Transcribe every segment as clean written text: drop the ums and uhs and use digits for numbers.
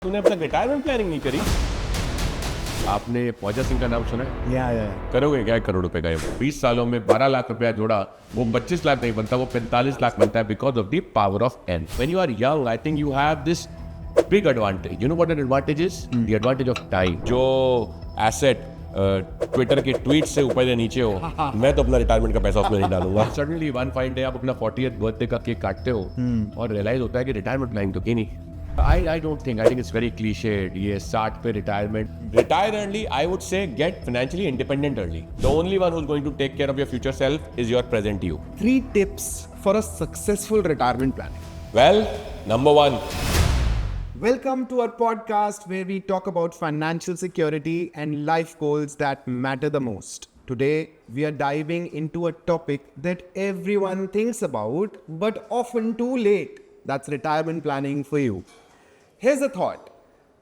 तूने अब तक रिटायरमेंट प्लानिंग नहीं करी। आपने फौजा सिंह का नाम सुना है? या करोगे क्या 1 करोड़ रुपए का? 20 सालों में 12 लाख रुपया जोड़ा, वो 25 लाख नहीं बनता, वो 45 लाख बनता है because of the power of N. When you are young I think you have this big advantage. You know what that advantage is? The advantage of time. जो एसेट ट्विटर के ट्वीट से ऊपर या नीचे हो, मैं तो अपना रिटायरमेंट का पैसा उसमें नहीं डालूंगा। सडनली वन फाइन डे आप अपना 40th बर्थडे का केक काटते हो और रियलाइज होता है कि रिटायरमेंट प्लानिंग तो की नहीं। I don't think. I think it's very cliched. ये 60 पे retirement. Retire early. I would say get financially independent early. The only one who's going to take care of your future self is your present you. 3 tips for a successful retirement planning. Well, number 1. Welcome to our podcast where we talk about financial security and life goals that matter the most. Today, we are diving into a topic that everyone thinks about, but often too late. That's retirement planning for you. Here's a thought.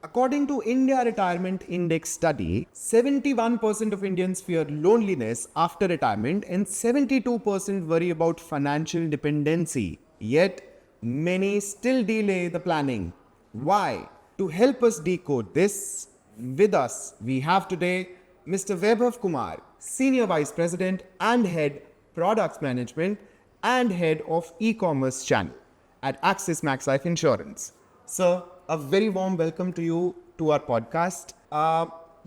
According to India Retirement Index study, 71% of Indians fear loneliness after retirement and 72% worry about financial dependency. Yet, many still delay the planning. Why? To help us decode this, with us, we have today Mr. Vaibhav Kumar, Senior Vice President and Head Products Management and Head of E-Commerce Channel at Axis Max Life Insurance. Sir, a very warm welcome to you to our podcast.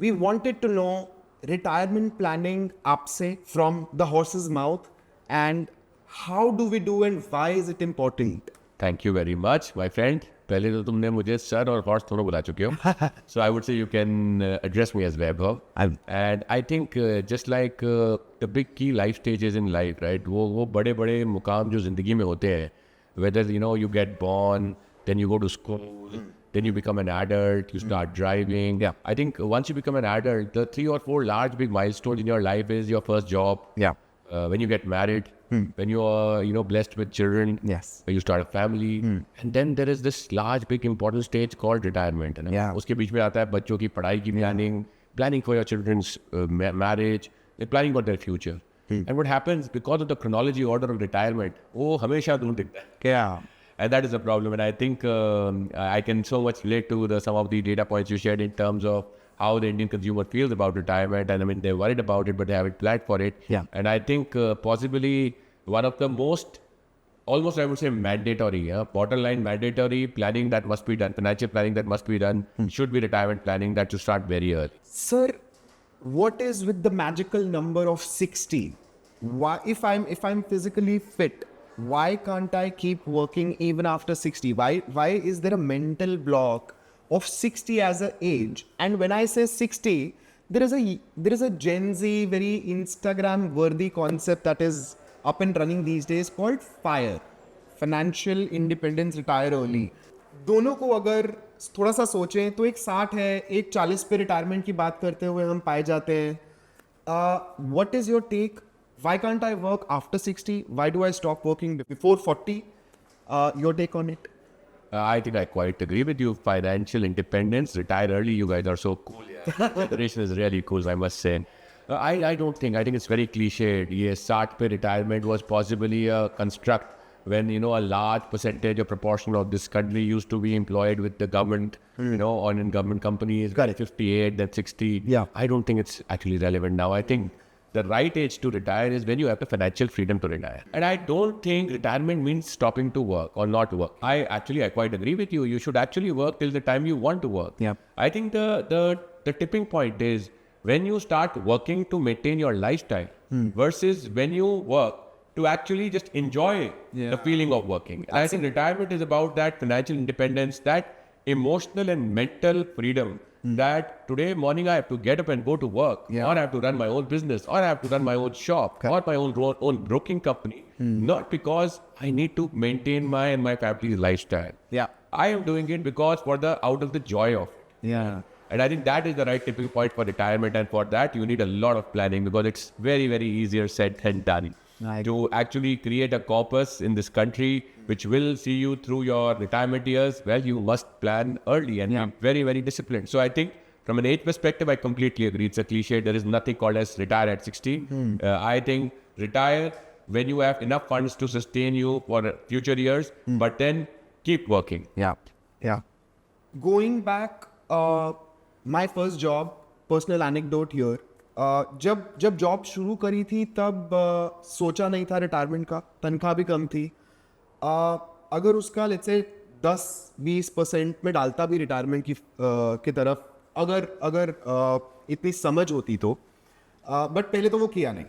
We wanted to know retirement planning आपसे from the horse's mouth and how do we do and why is it important? Thank you very much, my friend. पहले तो तुमने मुझे sir और horse दोनों बुला चुके हो. So I would say you can address me as Vaibhav. And I think just like the big key life stages in life, right? वो बड़े-बड़े मुकाम जो जिंदगी में होते हैं, whether you get born, then you go to school, then you become an adult, you start driving. Yeah. I think once you become an adult, the 3 or 4 large big milestones in your life is your first job. Yeah. When you get married, when you are blessed with children, Yes. when you start a family, and then there is this large big important stage called retirement. है ना? Yeah. उसके बीच में आता है बच्चों की पढ़ाई की planning for your children's marriage, planning for their future. And what happens because of the chronology order of retirement, वो हमेशा दूर दिखता है. Yeah. And that is the problem. And I think I can so much relate to some of the data points you shared in terms of how the Indian consumer feels about retirement. And I mean, they're worried about it, but they haven't planned for it. Yeah. And I think possibly one of the most, almost I would say mandatory, borderline mandatory planning that must be done, financial planning that must be done, should be retirement planning that should start very early. Sir, what is with the magical number of 60? Why, if I'm physically fit, why can't I keep working even after 60? Why is there a mental block of 60 as an age? And when I say 60, there is a Gen Z very Instagram worthy concept that is up and running these days called FIRE, Financial Independence Retire Early. दोनों को अगर थोड़ा सा सोचें तो एक 60 है, एक 40 पे रिटायरमेंट की बात करते हुए हम पाए जाते हैं. What is your take? Why can't I work after 60? Why do I stop working before 40? Your take on it? I think I quite agree with you. Financial independence, retire early. You guys are so cool. Yeah. Generation is really cool, I must say. I don't think. I think it's very cliched. Yes, 60 pe retirement was possibly a construct when a large percentage or proportion of this country used to be employed with the government, or in government companies. Got it. 58, then 60. Yeah. I don't think it's actually relevant now. I think the right age to retire is when you have the financial freedom to retire. And I don't think retirement means stopping to work or not work. I quite agree with you. You should actually work till the time you want to work. Yeah. I think the tipping point is when you start working to maintain your lifestyle versus when you work to actually just enjoy the feeling of working. And I think retirement is about that financial independence, that emotional and mental freedom that today morning I have to get up and go to work, or I have to run my own business, or I have to run my own shop, or my own broking company, not because I need to maintain my and my family's lifestyle. Yeah. I am doing it because out of the joy of it. Yeah. And I think that is the right tipping point for retirement, and for that you need a lot of planning because it's very, very easier said than done. Right. To actually create a corpus in this country which will see you through your retirement years, well, you must plan early and be very, very disciplined. So I think from an age perspective, I completely agree. It's a cliche. There is nothing called as retire at 60. I think retire when you have enough funds to sustain you for future years, but then keep working. Yeah. Yeah. going back, my first job, personal anecdote here. जब job शुरू करी थी तब सोचा नहीं था retirement का, तनख्वाह भी कम थी. अगर उसका लेट्स से 10-20% में डालता भी रिटायरमेंट की तरफ, अगर इतनी समझ होती तो, बट पहले तो वो किया नहीं.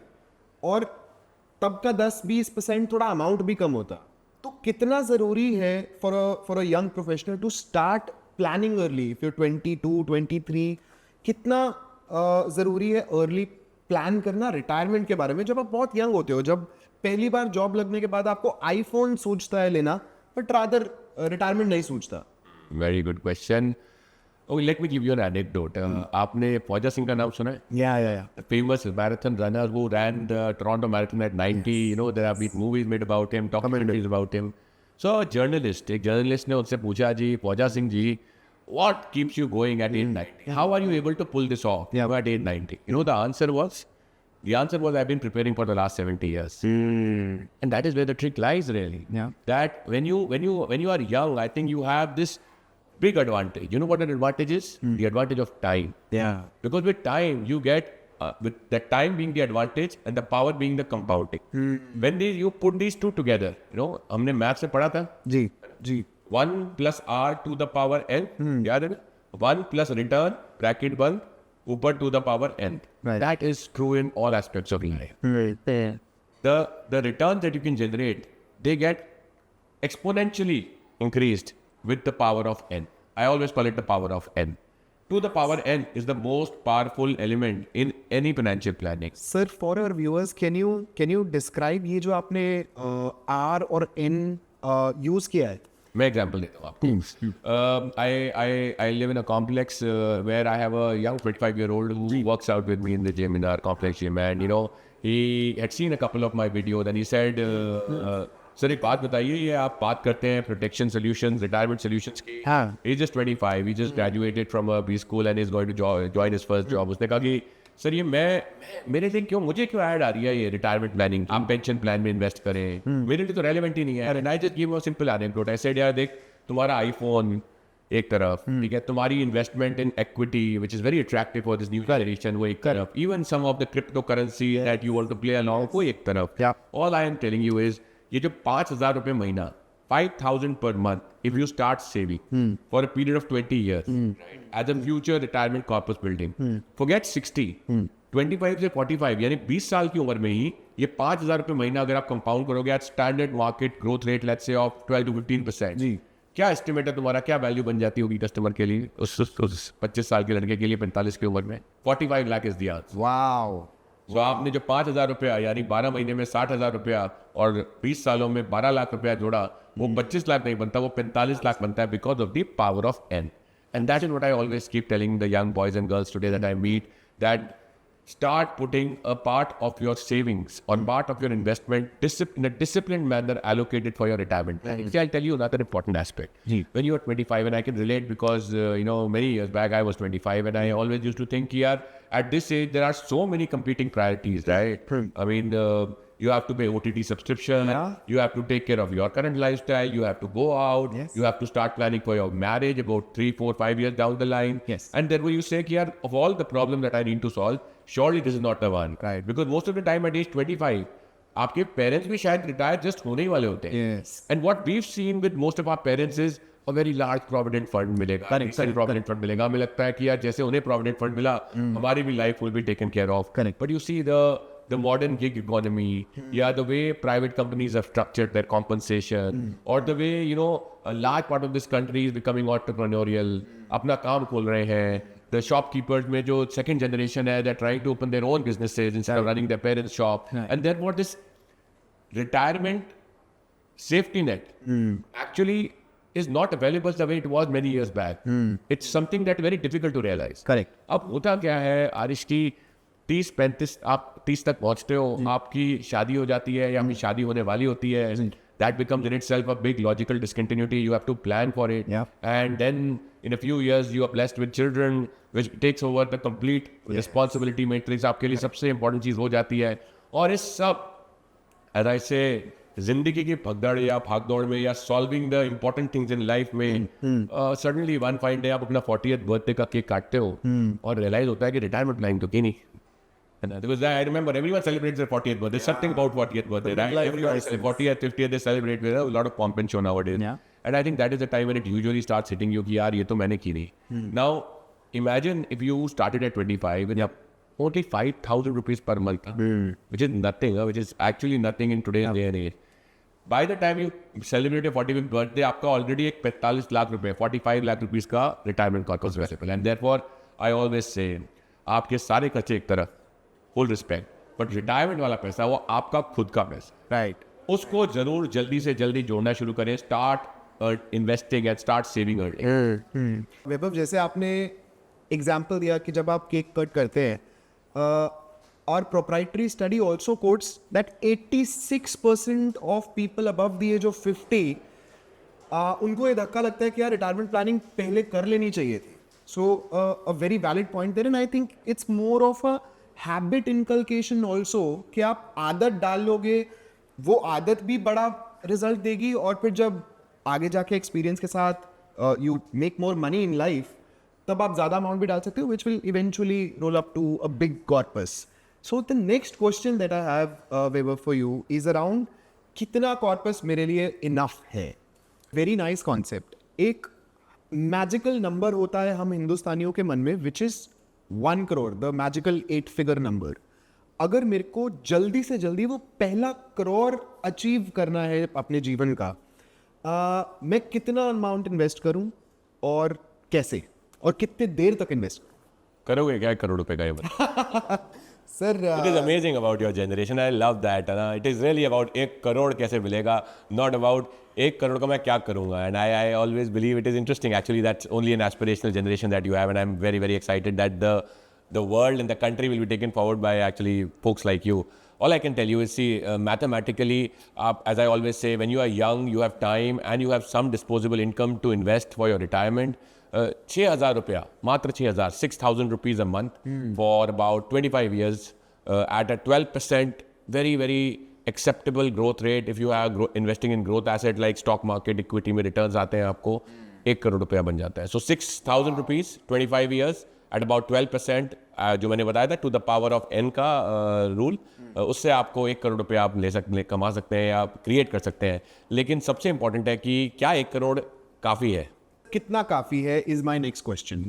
और तब का 10-20% थोड़ा अमाउंट भी कम होता. तो कितना ज़रूरी है for a young professional to start planning early? If you 22-23, कितना ज़रूरी है अर्ली प्लान करना रिटायरमेंट के बारे में जब आप बहुत यंग होते हो, जब पहली बार जॉब लगने के बाद आपको आईफोन सोचता है लेना, बट रादर रिटायरमेंट नहीं सोचता? Very good question. Okay, let me give you N anecdote. आपने फौजा सिंह का नाम सुना है? या Famous marathon runner who ran the Toronto Marathon at 90. You know, there have been movies made about him, documentaries about him. So a journalist, एक journalist ने उससे पूछा, जी फौजा Singh ji, what keeps you going at age 90? How are you able to pull this off at age 90? You know, the answer was, I've been preparing for the last 70 years. And that is where the trick lies, really. Yeah. That when you are young, I think you have this big advantage. You know what an advantage is? The advantage of time. Yeah. Because with time, you get, with the time being the advantage and the power being the compounding. When you put these two together, you know, हमने math से पढ़ा था, जी 1 plus r to the power n, याद है ना? 1 plus return, bracket बंद, ऊपर to the power n. Right. That is true in all aspects of life. The returns that you can generate, they get exponentially increased with the power of n. I always call it the power of n. To the power n is the most powerful element in any financial planning. Sir, for our viewers, can you describe ये जो आपने are और N use किया है? मैं example देता हूँ आपको. I live in a complex where I have a young 25-year-old who works out with me in the gym, in our complex gym, and you know, he had seen a couple of my videos and he said, sir एक बात बताइए, ये आप बात करते हैं protection solutions, retirement solutions की. हाँ. He is just 25, he just graduated from a B school and is going to join his first job. उसने कहा कि सर ये मेरे लिए मुझे क्यों ऐड आ रही है ये रिटायरमेंट प्लानिंग, आप पेंशन प्लान में इन्वेस्ट करें, मेरे लिए तो रेलेवेंट ही नहीं है. And I just give a simple anecdote. I said यार देख, तुम्हारा आईफोन एक तरफ, ठीक है, तुम्हारी investment in equity which is very attractive for this new generation वो एक तरफ, even some of the crypto currency that you want to play along वो एक तरफ. All I am telling you is, ये जो 5,000 रुपये महीना, 5,000 per month, if you start saving for a period of 20 years, right, as a future retirement corpus building, forget 60, 25 से 45 यानी 20 साल की उम्र में ही ये 5,000 रुपये महीना अगर आप कंपाउंड करोगे at standard market growth rate let's say of 12 to 15%, जी, क्या एस्टिमेट है तुम्हारा, क्या वैल्यू बन जाती होगी कस्टमर के लिए, उस 25 साल के लड़के के लिए 45 की उम्र में? 45 lakh is the answer. Wow. तो आपने जो 5,000 रुपया यानी 12 महीने में 60,000 रुपया और 20 सालों में 12 लाख रुपया जोड़ा, वो 25 लाख नहीं बनता, वो 45 लाख बनता है because of the power of N. And that is what I always keep telling the young boys and girls today that I meet, that start putting a part of your savings or part of your investment in a disciplined manner allocated for your retirement planning. See, I'll tell you another important aspect. When you are 25, and I can relate because, you know, many years back I was 25 and I always used to think, yeah, at this age there are so many competing priorities, right? I mean, you have to pay OTT subscription, you have to take care of your current lifestyle, you have to go out, you have to start planning for your marriage about 3, 4, 5 years down the line. And then when you say, yeah, of all the problems that I need to solve, surely this is not the one. Right. Because most of the time at age 25, आपके parents भी शायद retire just होने ही वाले होते हैं. And what we've seen with most of our parents is a very large provident fund मिलेगा, provident fund मिलेगा. हमें लगता है कि यार जैसे उन्हें provident fund मिला, हमारी भी life will be taken care of. But you see the modern gig economy, the way private companies have structured their compensation, or the way, you know, a large part of this country is becoming entrepreneurial, अपना काम खोल रहे हैं. The shopkeepers में जो second generation है, they're trying to open their own businesses instead of running their parents' shop. And then what this retirement safety net actually is not available the way it was many years back. It's something that very difficult to realize. Correct. अब होता क्या है आरिश की, 30-35 आप 30 तक पहुंचते हो, आपकी शादी हो जाती है या आपकी शादी होने वाली होती है. That becomes in itself a big logical discontinuity. You have to plan for it. And then in a few years you are blessed with children, which takes over the complete responsibility matrix. आपके लिए सबसे important चीज़ हो जाती है. और इस सब, as I say, जिंदगी की भगदड़ या भागदौड़ में या solving the important things in life में सडनली वन फाइन डे आप अपना 40th बर्थडे का केक काटते हो और रियलाइज होता है कि रिटायरमेंट प्लानिंग तो की नहीं. And because I remember everyone celebrates their 40th birthday. There's something about 40th birthday, right? Everyone 40th, 50th, they celebrate with a lot of pomp and show nowadays. Yeah. And I think that is the time when it usually starts hitting you कि यार ये तो मैंने की नहीं. Now, imagine if you started at 25 with only 5,000 rupees per month, which is nothing, which is actually nothing in today's day and age. By the time you celebrate your 45th birthday, आपका already एक 45 लाख रुपए, 45 lakh rupees का retirement corpus available. And therefore, I always say, आपके सारे खर्चे एक तरफ, full respect, but retirement वाला पैसा वो आपका खुद का पैसा, राइट. उसको जरूर जल्दी से जल्दी जोड़ना शुरू करें. Start investing and start saving early. Vaibhav, जैसे आपने एग्जाम्पल दिया कि जब आप केक कट करते हैं, और proprietary study also quotes that 86% of people above the age of 50 उनको ये धक्का लगता है कि यार रिटायरमेंट प्लानिंग पहले कर लेनी चाहिए थी. So a very valid point there, and I think it's more of a habit inculcation also कि आप आदत डाल लोगे, वो आदत भी बड़ा रिजल्ट देगी, और फिर जब आगे जाके एक्सपीरियंस के साथ you make more money in life, तब आप ज़्यादा अमाउंट भी डाल सकते हो, which will eventually roll up to a big corpus. So the next question that I have waver for you is around कितना कॉर्पस मेरे लिए इनफ है. Very nice concept. एक मैजिकल नंबर होता है हम हिंदुस्तानियों के मन में, which is 1 crore, the magical 8-figure number. अगर मेरे को जल्दी से जल्दी वो पहला करोड़ अचीव करना है अपने जीवन का, मैं कितना अमाउंट इन्वेस्ट करूं और कैसे, और कितने देर तक इन्वेस्ट करोगे क्या 1 करोड़ रुपए का ये बता. Sir? It is amazing about your generation. I love that. It is really about 1 crore कैसे मिलेगा, not about 1 करोड़ का मैं क्या करूँगा. And I always believe it is interesting. Actually, that's only an aspirational generation that you have, and I'm very, very excited that the world and the country will be taken forward by actually folks like you. All I can tell you is, see, mathematically, as I always say, when you are young, you have time and you have some disposable income to invest for your retirement. 6,000 रुपया, मात्र 6,000, 6,000 rupees a month for about 25 years at a 12% very, very acceptable growth rate. If you are investing in growth asset like stock market, equity में returns आते हैं आपको, 1 करोड़ रुपया बन जाता है. So 6,000 rupees, 25 years at about 12%, जो मैंने बताया था, to the power of n का रूल, उससे आपको 1 करोड़ रुपया आप कमा सकते हैं या क्रिएट कर सकते हैं. लेकिन सबसे इंपॉर्टेंट है कि क्या 1 करोड़ काफ़ी है, कितना काफ़ी है, इज माई नेक्स्ट क्वेश्चन.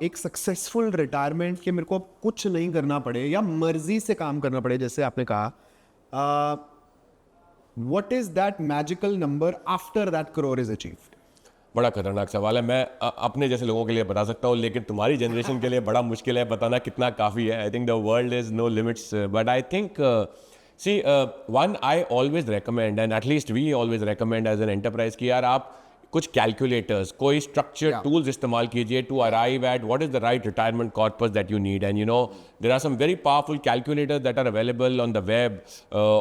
एक सक्सेसफुल रिटायरमेंट के मेरे को कुछ नहीं करना पड़े या मर्जी से काम करना पड़े, जैसे आपने कहा, what is that magical number after that crore is achieved? बड़ा खतरनाक सवाल है. मैं अपने जैसे लोगों के लिए बता सकता हूँ, लेकिन तुम्हारी जनरेशन के लिए बड़ा मुश्किल है बताना कितना काफ़ी है. I think the world is no limits, but I think see one I always recommend, and at least we always recommend as an enterprise, कि यार आप कुछ कैलकुलेटर्स, कोई स्ट्रक्चर्ड टूल्स इस्तेमाल कीजिए to arrive at what is the right retirement corpus that you need. And you know there are some very powerful calculators that are available on the web,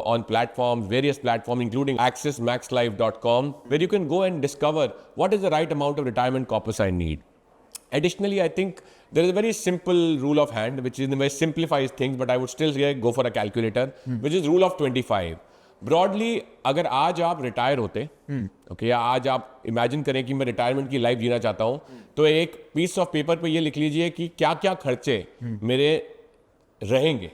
on platforms, various platforms including accessmaxlife.com, where you can go and discover what is the right amount of retirement corpus I need. Additionally, I think there is a very simple rule of hand, which in a way simplifies things, but I would still go for a calculator, which is rule of 25. Broadly, अगर आज आप retire होते, okay, या आज आप imagine करें कि मैं रिटायरमेंट की लाइफ जीना चाहता हूं, तो एक पीस ऑफ पेपर पे ये लिख लीजिए कि क्या क्या खर्चे मेरे रहेंगे,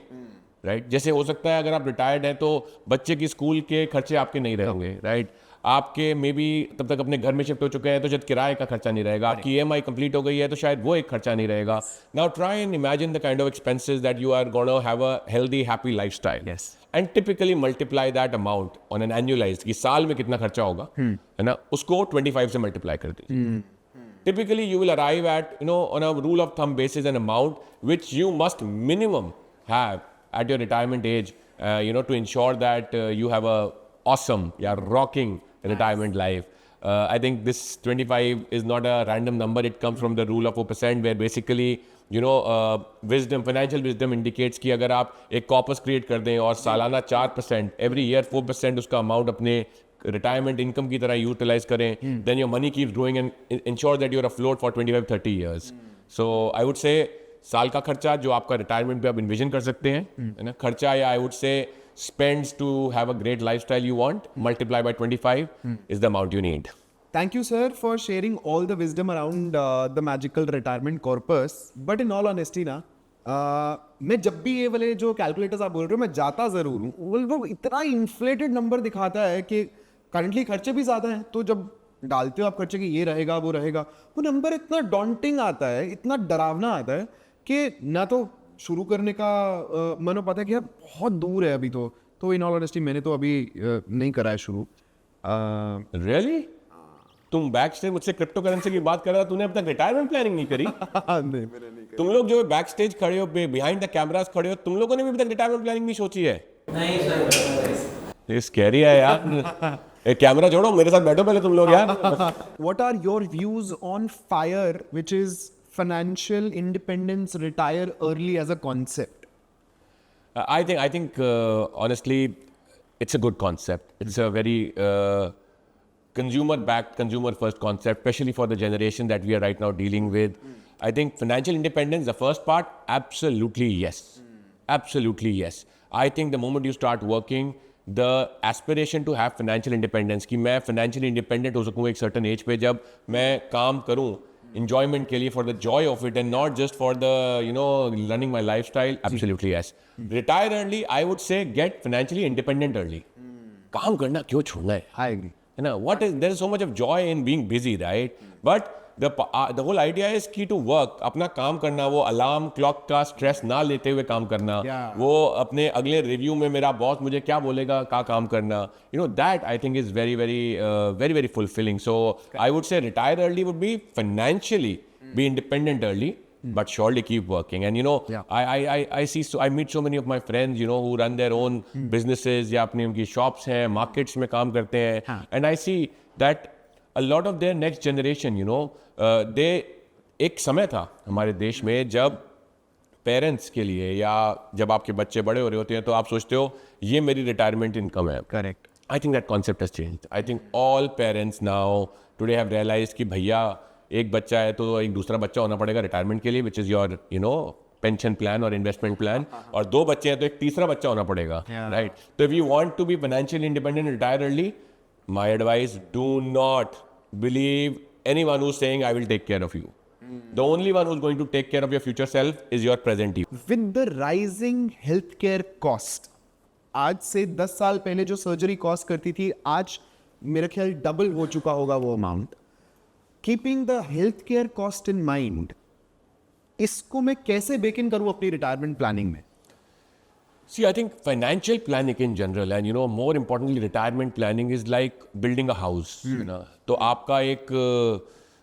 राइट. जैसे हो सकता है अगर आप रिटायर्ड हैं तो बच्चे की स्कूल के खर्चे आपके नहीं रहेंगे, राइट. आपके मे बी तब तक अपने घर में शिफ्ट हो चुके हैं तो शायद किराए का खर्चा नहीं रहेगा. आपकी EMI कंप्लीट हो गई है तो शायद वो एक खर्चा नहीं रहेगा. Now try and imagine the kind of expenses that you are gonna have a healthy happy lifestyle, and typically multiply that amount on an annualized, कि साल में कितना खर्चा होगा, है ना, उसको 25 से मल्टीप्लाई कर दीजिए. Typically you will arrive at, you know, on a rule of thumb basis, an amount which you must minimum have at your retirement age, you know, to ensure that you have a awesome, rocking retirement life. I think this 25 is not a random number. It comes from the rule of 4%, where basically, you know, wisdom, financial wisdom indicates कि अगर आप एक corpus create कर दें और सालाना 4%, every year 4% उसका amount अपने रिटायरमेंट इनकम की तरह यूटिलाइज करें, then your money keeps growing and ensure that you are afloat for 25-30 years. So I would say साल का खर्चा जो आपका रिटायरमेंट पे आप इन्विजन कर सकते हैं, है ना, खर्चा, या आई वुड से spends to have a great lifestyle you want, multiply by 25 is the amount you need. Thank you, sir, for sharing all the wisdom around the magical retirement corpus. But in all honesty ना, मैं जब भी ये वाले जो calculators आप बोल रहे हो मैं जाता ज़रूर हूँ, वो इतना इन्फ्लेटेड नंबर दिखाता है कि करंटली खर्चे भी ज़्यादा हैं, तो जब डालते हो आप खर्चे कि ये रहेगा वो रहेगा, वो नंबर इतना डॉन्टिंग आता है, इतना डरावना आता है कि ना तो शुरू करने का मन पता है कि यार बहुत दूर है अभी तो इन ऑल ऑनेस्टी मैंने तो अभी नहीं करा है शुरू. Really? तुम बैक स्टेज मुझसे क्रिप्टो करेंसी की बात कर रहा, तूने अब तक रिटायरमेंट प्लानिंग नहीं करी? नहीं मैंने नहीं. तुम लोग जो बैक स्टेज खड़े हो, बिहाइंड द कैमरास खड़े हो, तुम लोगों ने भी अभी तक रिटायरमेंट प्लानिंग नहीं सोची है? नहीं सर. ये स्कैरी है यार. एक कैमरा छोड़ो, मेरे साथ बैठो पहले तुम लोग यार. What are your views on FIRE, which is financial independence, retire early as a concept? I think honestly, it's a good concept. It's a very consumer-backed, consumer-first concept, especially for the generation that we are right now dealing with. I think financial independence, the first part, absolutely yes. Absolutely yes. I think the moment you start working, the aspiration to have financial independence, कि मैं financially independent हो सकूँ एक certain age पे जब मैं काम करूँ enjoyment के लिए, for the joy of it and not just for the running my lifestyle, absolutely yes. Retire early, I would say get financially independent early. काम करना क्यों छोड़ना है? I agree. You know, there is so much of joy in being busy, right? But the whole idea is key to work. अपना काम करना, वो alarm clock का स्ट्रेस ना लेते हुए काम करना, वो अपने अगले रिव्यू में मेरा बॉस मुझे क्या बोलेगा का काम करना, that I think is very very fulfilling. So I would say retire early would be financially be independent early, but surely keep working. And I meet so many of my friends who run their own businesses या अपनी उनकी shops हैं, markets में काम करते हैं, and I see that a lot of their next generation, एक समय था हमारे देश में जब पेरेंट्स के लिए या जब आपके बच्चे बड़े हो रहे होते हैं तो आप सोचते हो ये मेरी रिटायरमेंट इनकम है. Correct. I think that concept has changed. I think all parents now today have realized कि भैया एक बच्चा है तो एक दूसरा बच्चा होना पड़ेगा रिटायरमेंट के लिए, which is your pension plan और इन्वेस्टमेंट प्लान, और दो बच्चे हैं तो एक तीसरा बच्चा होना पड़ेगा, राइट? तो if you want to be financially independent and retire early, my advice, do not believe anyone who's saying I will take care of you. The only one who's going to take care of your future self is your present you. With the rising healthcare cost, आज से 10 साल पहले जो surgery cost करती थी आज मेरा ख्याल डबल हो चुका होगा वो amount. Keeping the health care cost in mind, इसको मैं कैसे बेक इन करूँ अपनी रिटायरमेंट प्लानिंग में? See, I think financial planning in general and more importantly retirement planning is like building a house. तो आपका एक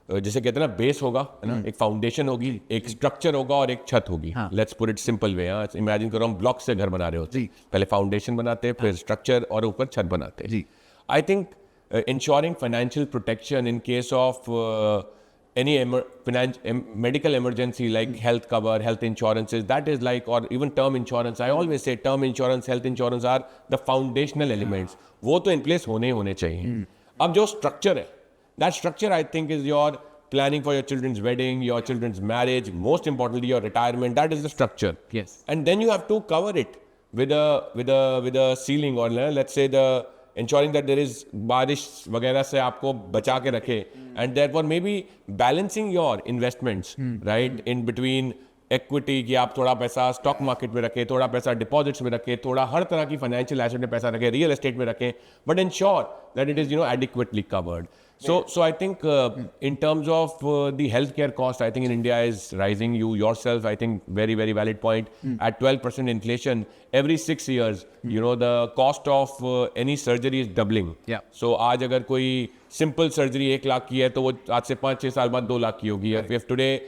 जैसे कहते हैं ना बेस होगा, है ना, एक फाउंडेशन होगी, एक स्ट्रक्चर होगा और एक छत होगी. Let's put it simple way. Imagine करो हम ब्लॉक से घर बना रहे होते, पहले फाउंडेशन बनाते, फिर स्ट्रक्चर और ऊपर छत बनाते. I think ensuring financial protection in case of any medical emergency like health cover, health insurances, that is like, or even term insurance. I always say term insurance, health insurance are the foundational elements. वो तो in place होने होने चाहिए. अब जो structure है, that structure I think is your planning for your children's wedding, your children's marriage, most importantly your retirement. That is the structure. Yes. And then you have to cover it with a ceiling, or let's say the ensuring that there is बारिश वगैरह से आपको बचा के रखे, and therefore maybe balancing your investments, right, in between equity, कि आप थोड़ा पैसा स्टॉक मार्केट में रखें, थोड़ा पैसा डिपॉजिट्स में रखें, थोड़ा हर तरह की फाइनेंशियल एसेट में पैसा रखें, रियल एस्टेट में रखें, but ensure that it is adequately covered. So I think in terms of the healthcare cost, I think in India is rising. You yourself, I think, very very valid point. At 12% inflation every 6 years, the cost of any surgery is doubling. Yeah. So आज अगर कोई simple surgery 1 lakh की है तो वो आज से 5-6 साल बाद 2 लाख की होगी. If today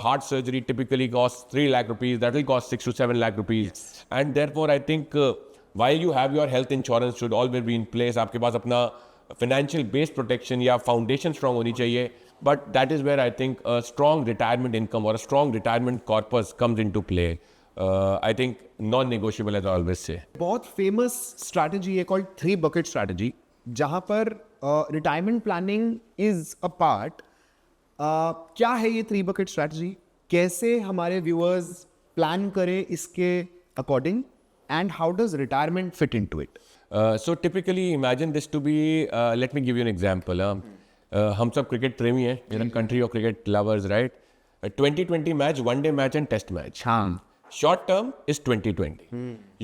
heart surgery typically costs 3 lakh rupees, that will cost 6 to 7 lakh rupees. Yes. And therefore I think while you have your health insurance should always be in place, आपके पास अपना financial based protection या foundation strong होनी चाहिए, but that is where I think a strong retirement income or a strong retirement corpus comes into play. I think non-negotiable, as I always say. बहुत famous strategy है called 3 bucket strategy, जहाँ पर retirement planning is a part. क्या है ये 3 bucket strategy? कैसे हमारे viewers plan करें इसके according? and how does retirement fit into it? So typically imagine this to be, let me give you an example. हम सब क्रिकेट प्रेमी हैं, we're a country of cricket lovers, right? 2020 match, one day match and test match. हाँ. Short term is 2020.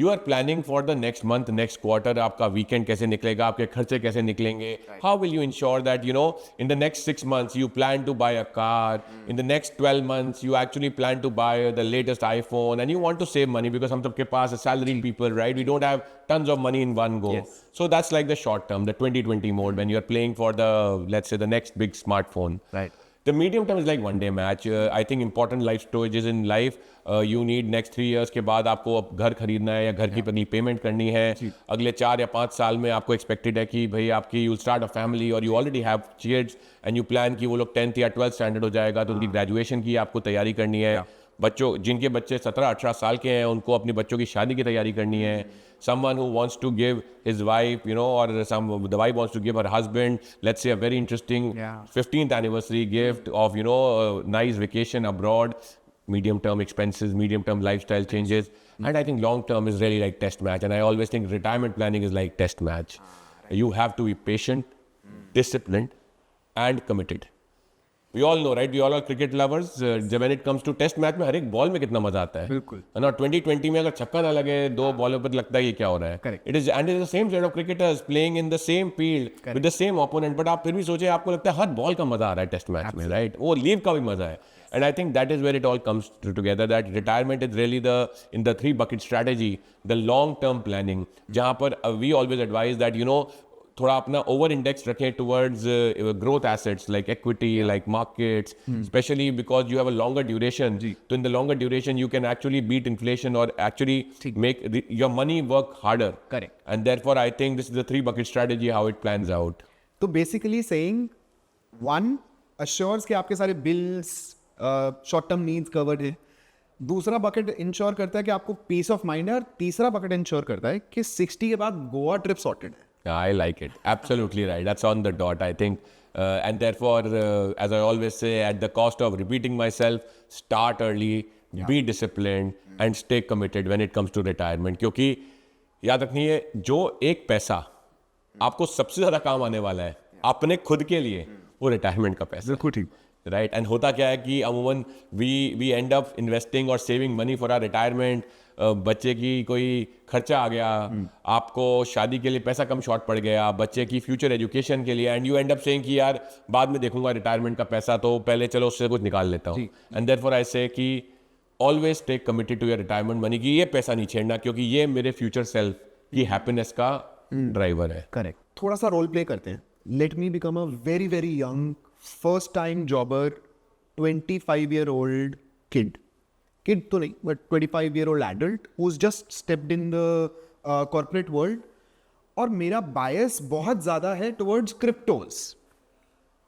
You are planning for the next month, next quarter. आपका weekend कैसे निकलेगा, आपके खर्चे कैसे निकलेंगे. How will you ensure that, you know, in the next 6 months you plan to buy a car. In the next 12 months you actually plan to buy the latest iPhone and you want to save money because हम सबके पास salaried people, right? We don't have tons of money in one go. Yes. So that's like the short term, the 2020 mode when you are playing for the, let's say, the next big smartphone. Right. The medium term is like one day match. I think important life stages in life. You need next 3 years के बाद आपको अब घर खरीदना है या घर की अपनी पेमेंट करनी है. अगले 4 या 5 साल में आपको एक्सपेक्टेड है कि भाई आपकी यू स्टार्ट अ फैमिली और you already have kids and you plan कि वो लोग 10th या 12th स्टैंडर्ड हो जाएगा तो उनकी ग्रेजुएशन की आपको तैयारी करनी है. बच्चों जिनके बच्चे 17-18 साल के हैं उनको अपने बच्चों की शादी की तैयारी करनी है. Someone who wants to give his wife, you know, or the wife wants to give her husband, let's say, a very interesting 15th anniversary gift of, you know, a nice vacation abroad, medium term expenses, medium term lifestyle changes. And I think long term is really like test match. And I always think retirement planning is like test match. You have to be patient, disciplined, and committed. We all know, right? We all are cricket lovers. When it comes to test match में हर एक ball में कितना मजा आता है. बिल्कुल. है ना 2020 में अगर छक्का ना लगे 2 बॉलों पर लगता है ये क्या हो रहा है. Correct. It is the same set of cricketers playing in the same field with the same opponent. But आप फिर भी सोचे आपको लगता है हर बॉल का मजा आ रहा है टेस्ट मैच में, right? वो लीव का भी मजा है. And I think that is where it all comes together. That retirement is really in the 3 bucket strategy, the long term planning. जहाँ पर we always advise that, you know, थोड़ा अपना ओवर इंडेक्स रखें towards growth assets like equity like markets specially because you have a longer duration. तो in the longer duration you can actually beat inflation और actually make your money work harder. Correct. And therefore I think this is the 3 bucket strategy how it plans out. तो basically saying 1 assures कि आपके सारे bills short term needs covered है. दूसरा bucket ensure करता है कि आपको पीस ऑफ माइंड है और तीसरा बकेट इंश्योर करता है कि 60 के बाद गोवा ट्रिप सॉर्टेड है. Yeah, I like it. Absolutely right. That's on the dot, I think. And therefore, as I always say, at the cost of repeating myself, start early, be disciplined, and stay committed when it comes to retirement. क्योंकि याद रखिए जो एक पैसा आपको सबसे ज़्यादा काम आने वाला है अपने खुद के लिए वो रिटायरमेंट का पैसा. बिल्कुल ठीक. राइट. एंड होता क्या है कि अमूमन वी एंड अप इन्वेस्टिंग और saving money for our retirement. बच्चे की कोई खर्चा आ गया, आपको शादी के लिए पैसा कम शॉर्ट पड़ गया, बच्चे की फ्यूचर एजुकेशन के लिए, and you and up saying कि यार बाद में देखूंगा रिटायरमेंट का पैसा, तो पहले चलो उससे कुछ निकाल लेता हूँ. एंड देयरफॉर आई से कि always take committed to your retirement money कि ये पैसा नहीं छेड़ना क्योंकि ये मेरे फ्यूचर सेल्फ की हैप्पीनेस का ड्राइवर है. करेक्ट. थोड़ा सा रोल प्ले करते हैं. Let me become a very very young first time jobber 25-year-old kid तो नहीं but 25-year-old adult who's just stepped in the corporate world. और मेरा बायस बहुत ज़्यादा है टुवर्ड्स क्रिप्टोज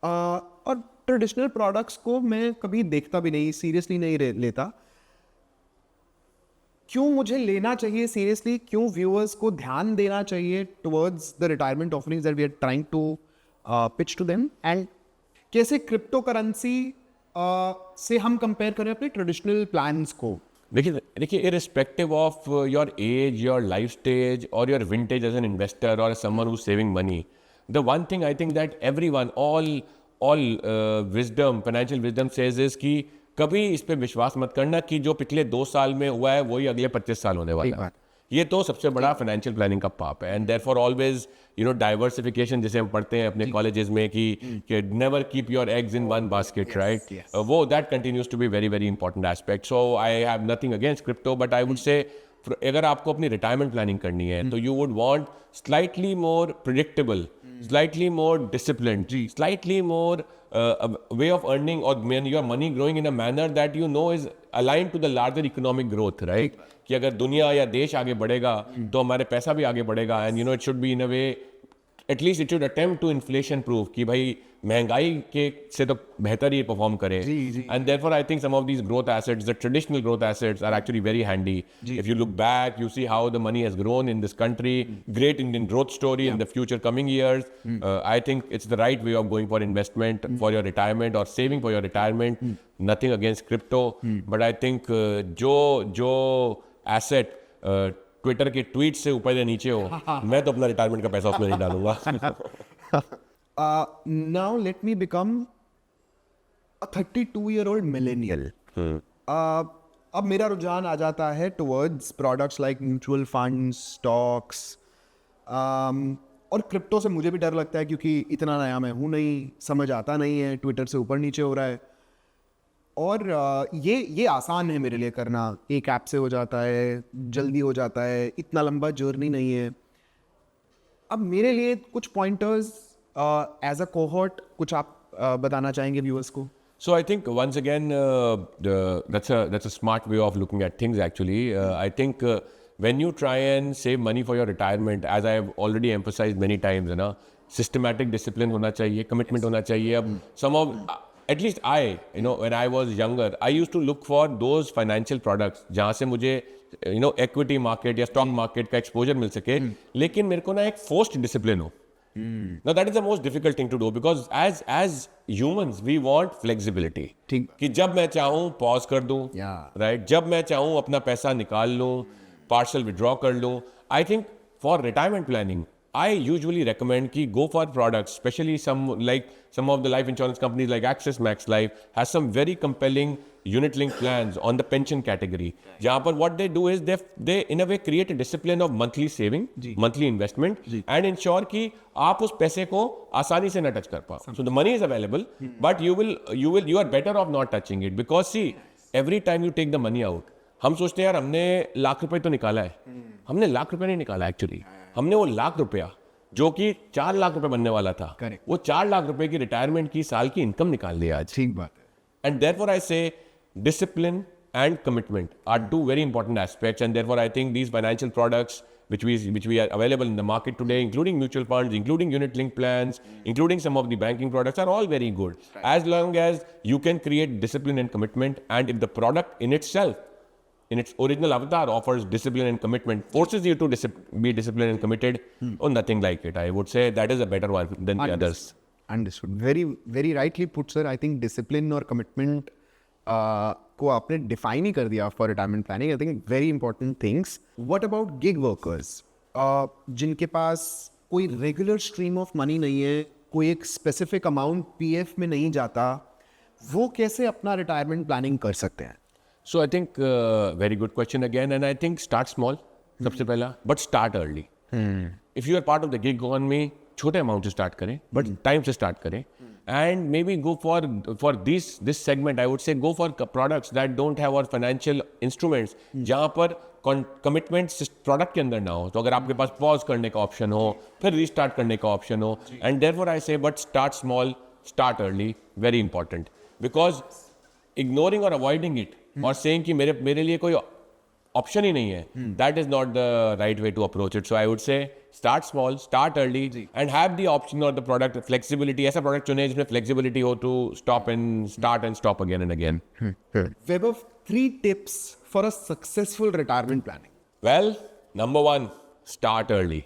और ट्रेडिशनल प्रोडक्ट्स को मैं कभी देखता भी नहीं, सीरियसली नहीं लेता. क्यों मुझे लेना चाहिए सीरियसली? क्यों व्यूअर्स को ध्यान देना चाहिए towards the retirement offerings that we are trying to pitch to them? And कैसे क्रिप्टो करेंसी से हम कंपेयर करें अपने ट्रेडिशनल प्लान्स को? देखिए irrespective of your age, your life stage और your vintage as an investor और someone who saving money, the one thing I think that everyone all wisdom, financial wisdom says is कि कभी इस पे विश्वास मत करना कि जो पिछले 2 साल में हुआ है वही अगले 25 साल होने वाला है. ये तो सबसे बड़ा फाइनेंशियल प्लानिंग का पाप है. And therefore always you know diversification जैसे हम पढ़ते हैं अपने कॉलेजेस में कि never keep your eggs in one basket, right? वो that continues to be very very important aspect. So I have nothing against crypto but I would say अगर आपको अपनी रिटायरमेंट प्लानिंग करनी है तो you would want slightly more predictable, slightly more disciplined, slightly more a way of earning or your money growing in a manner that you know is aligned to the larger economic growth, right? कि अगर दुनिया या देश आगे बढ़ेगा तो हमारे पैसा भी आगे बढ़ेगा. and you know it should be in a way, at least it should attempt to inflation proof कि भाई महंगाई के से तो बेहतर ही परफॉर्म करे. and therefore I think some of these growth assets, the traditional growth assets are actually very handy. If you look back, you see how the money has grown in this country, great Indian growth story in the future coming years. I think it's the right way of going for investment for your retirement or saving for your retirement. Nothing against crypto, but I think जो asset Twitter के tweet से ऊपर या नीचे हो, मैं तो अपना रिटायरमेंट का पैसा उसमें नहीं डालूंगा. Now let me become a 32-year-old millennial. अब मेरा रुझान आ जाता है towards products like mutual funds, stocks, और क्रिप्टो से मुझे भी डर लगता है क्योंकि इतना नया मैं हूँ नहीं, समझ आता नहीं है, ट्विटर से ऊपर नीचे हो रहा है. और ये आसान है मेरे लिए करना, एक ऐप से हो जाता है, जल्दी हो जाता है, इतना लंबा जर्नी नहीं है. अब मेरे लिए कुछ पॉइंटर्स एज अ कोहॉर्ट कुछ आप बताना चाहेंगे व्यूअर्स को? So I think once again that's a smart way of looking at things actually. I think when you try and save money for your retirement, as I have already emphasized many times, है ना, systematic discipline होना चाहिए, commitment होना चाहिए. अब some of at least when I was younger, I used to look for those financial products जहाँ से मुझे equity market या stock market का exposure मिल सके, लेकिन मेरे को ना एक forced discipline हो. Now that is the most difficult thing to do because as humans we want flexibility. ठीक. कि जब मैं चाहूँ पॉज कर दूँ, Yeah. राइट, जब मैं चाहूँ अपना पैसा निकाल लूँ, पार्शल विड्रॉ कर लूँ. I think for retirement planning I usually recommend कि go for products, especially some of the life insurance companies like Axis Max Life has some very compelling unit-linked plans on the pension category. जहाँ पर what they do is they in a way create a discipline of monthly saving, monthly investment, and ensure कि आप उस पैसे को आसानी से न टच कर पाओ. So the money is available, but you are better off not touching it because see every time you take the money out, हम सोचते हैं यार हमने लाख रुपए तो निकाला है, हमने लाख रुपए नहीं निकाला एक्चुअली. हमने वो लाख रुपया जो कि 4 लाख रुपए बनने वाला था, वो 4 लाख रुपए की रिटायरमेंट की साल की इनकम निकाल लिया आज. ठीक बात है. And therefore I say discipline and commitment are two very important aspects. And therefore I think these financial products which we are available in the market today, including mutual funds, including unit linked plans, including some of the banking products, are all very good, as long as you can create discipline and commitment. And if the product in itself, in its original avatar, offers discipline and commitment, forces you to be disciplined and committed, or nothing like it, I would say that is a better one than the others. Understood. Very, very rightly put, sir. I think discipline और commitment को आपने define ही कर दिया for retirement planning. I think very important things. What about gig workers? जिनके पास कोई regular stream of money नहीं है, कोई एक specific amount PF में नहीं जाता, वो कैसे अपना retirement planning कर सकते हैं? So I think very good question again, and I think start small, सबसे पहला, but start early. If you are part of the gig economy, छोटे amount से start करें, but time से start करें, and maybe go for this segment. I would say go for products that don't have our financial instruments, जहाँ पर commitment product के अंदर ना हो. तो अगर आपके पास pause करने का option हो, फिर restart करने का option हो, and therefore I say, but start small, start early, very important, because ignoring or avoiding it or saying कि मेरे लिए कोई ऑप्शन ही नहीं है, that is not the right way to approach it. So I would say start small, start early, and have the option or the product flexibility. ऐसा product चुने जिसमें flexibility हो to stop and start and stop again and again. Vaibhav, 3 tips for a successful retirement planning. Well, number 1, start early.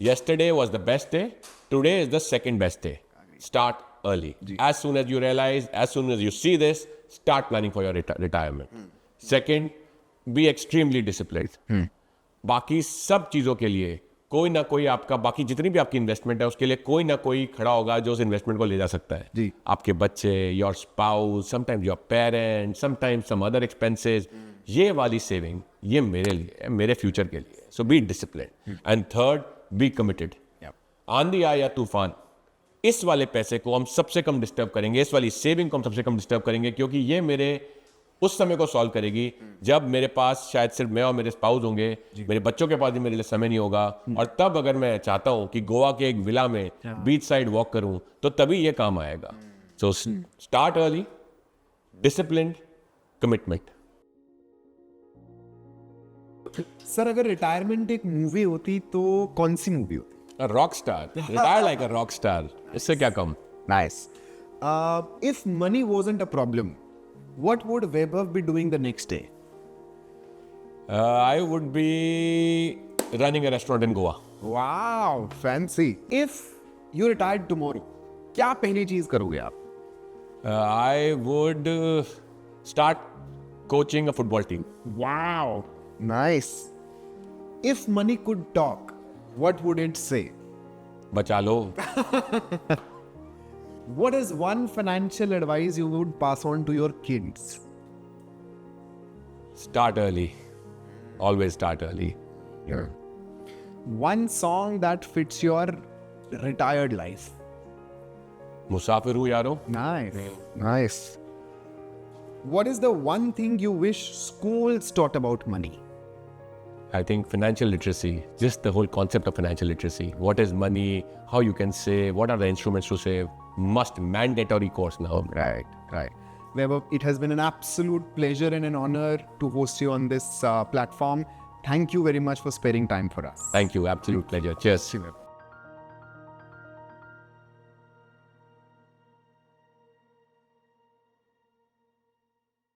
Yesterday was the best day. Today is the second best day. Start early. As soon as you realize, as soon as you see this, start planning for your retirement. Second, be extremely disciplined. बाकी सब चीज़ों के लिए कोई ना कोई आपका, बाकी जितनी भी आपकी इन्वेस्टमेंट है उसके लिए कोई ना कोई खड़ा होगा जो उस इन्वेस्टमेंट को ले जा सकता है. जी. आपके बच्चे, your spouse, sometimes your parents, sometimes some other expenses. ये वाली सेविंग ये मेरे लिए है, मेरे फ्यूचर के लिए. So be discipline. And third, be committed. आंधी आए या तूफान, इस वाले पैसे को हम सबसे कम डिस्टर्ब करेंगे, इस वाली सेविंग को हम सबसे कम डिस्टर्ब करेंगे, क्योंकि ये मेरे उस समय को सॉल्व करेगी जब मेरे पास शायद सिर्फ मैं और मेरे स्पाउस होंगे, मेरे बच्चों के पास भी मेरे लिए समय नहीं होगा. और तब अगर मैं चाहता हूँ कि गोवा के एक विला में बीच साइड वॉक करूँ, तो तभी ये काम आएगा. So start early, disciplined, commitment. Sir, अगर रिटायरमेंट एक मूवी होती तो कौन सी मूवी होती? Rock star. Retire like a rock star. इससे क्या कम? Nice. If money wasn't a problem, what would Vaibhav be doing the next day? I would be running a restaurant in Goa. Wow, fancy. If you retired tomorrow, क्या पहली चीज करोगे आप? I would start coaching a football team. Wow, nice. If money could talk, what would it say? बचा लो. What is one financial advice you would pass on to your kids? Start early. Always start early. One song that fits your retired life. मुसाफिर हूँ यारो. Nice. What is the one thing you wish schools taught about money? I think financial literacy, just the whole concept of financial literacy. What is money? How you can save? What are the instruments to save? Must mandatory course now. Right. Vaibhav, it has been an absolute pleasure and an honor to host you on this platform. Thank you very much for sparing time for us. Thank you. Absolute pleasure. Cheers.